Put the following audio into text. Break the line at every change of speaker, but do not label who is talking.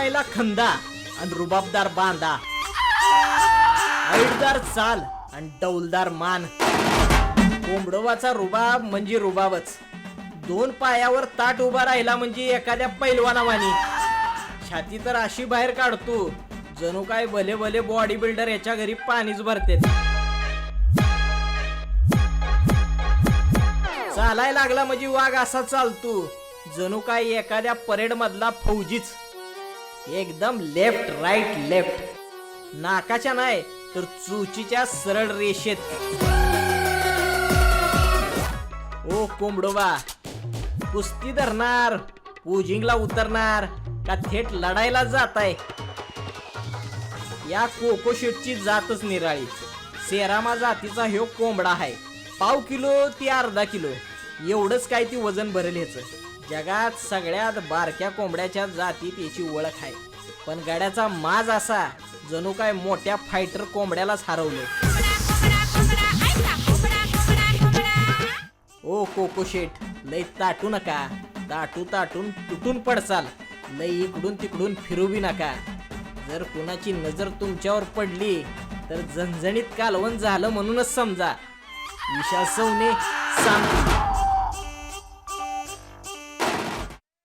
मायला खंदा आणि रुबाबदार बांधा, ऐटदार चाल आणि डौलदार मान. कोंबडोबाचा रुबाब म्हणजे रुबाबच. 2 पायावर ताट उभा राहिला म्हणजे एखाद्या पैलवानावानी. छाती तर अशी बाहेर काढतो जणू काय भले भले बॉडी बिल्डर याच्या घरी पाणीच भरते. चालाय लागला म्हणजे वाघ असा चालतो जणू काय एखाद्या परेड मधला फौजीच. एकदम लेफ्ट राईट लेफ्ट, नाकाच्या नाही तर चुचीच्या सरळ रेषेत. ओ कोंबडोबा, कुस्ती धरणार, पूजिंगला उतरणार का थेट लढायला जाताय? या कोकोशेटची जातच निराळी. सेरामा जातीचा ह्यो कोंबडा आहे. पाव किलो ती अर्धा किलो एवढंच काय ती वजन भरेल ह्याचं. जगात सगळ्यात बारक्या कोंबड्याच्या जातीत याची ओळख आहे. पण गाड्याचा माज असा जणू काय मोठ्या फायटर कोंबड्यालाच हरवलं. ओ कोकोशेट, लय ताटू नका. ताटून तुटून पडसाल. लय इकडून तिकडून फिरू बी नका. जर कुणाची नजर तुमच्यावर पडली तर झणझणीत कालवण झालं म्हणूनच समजा. विशाल सवने सांगतो.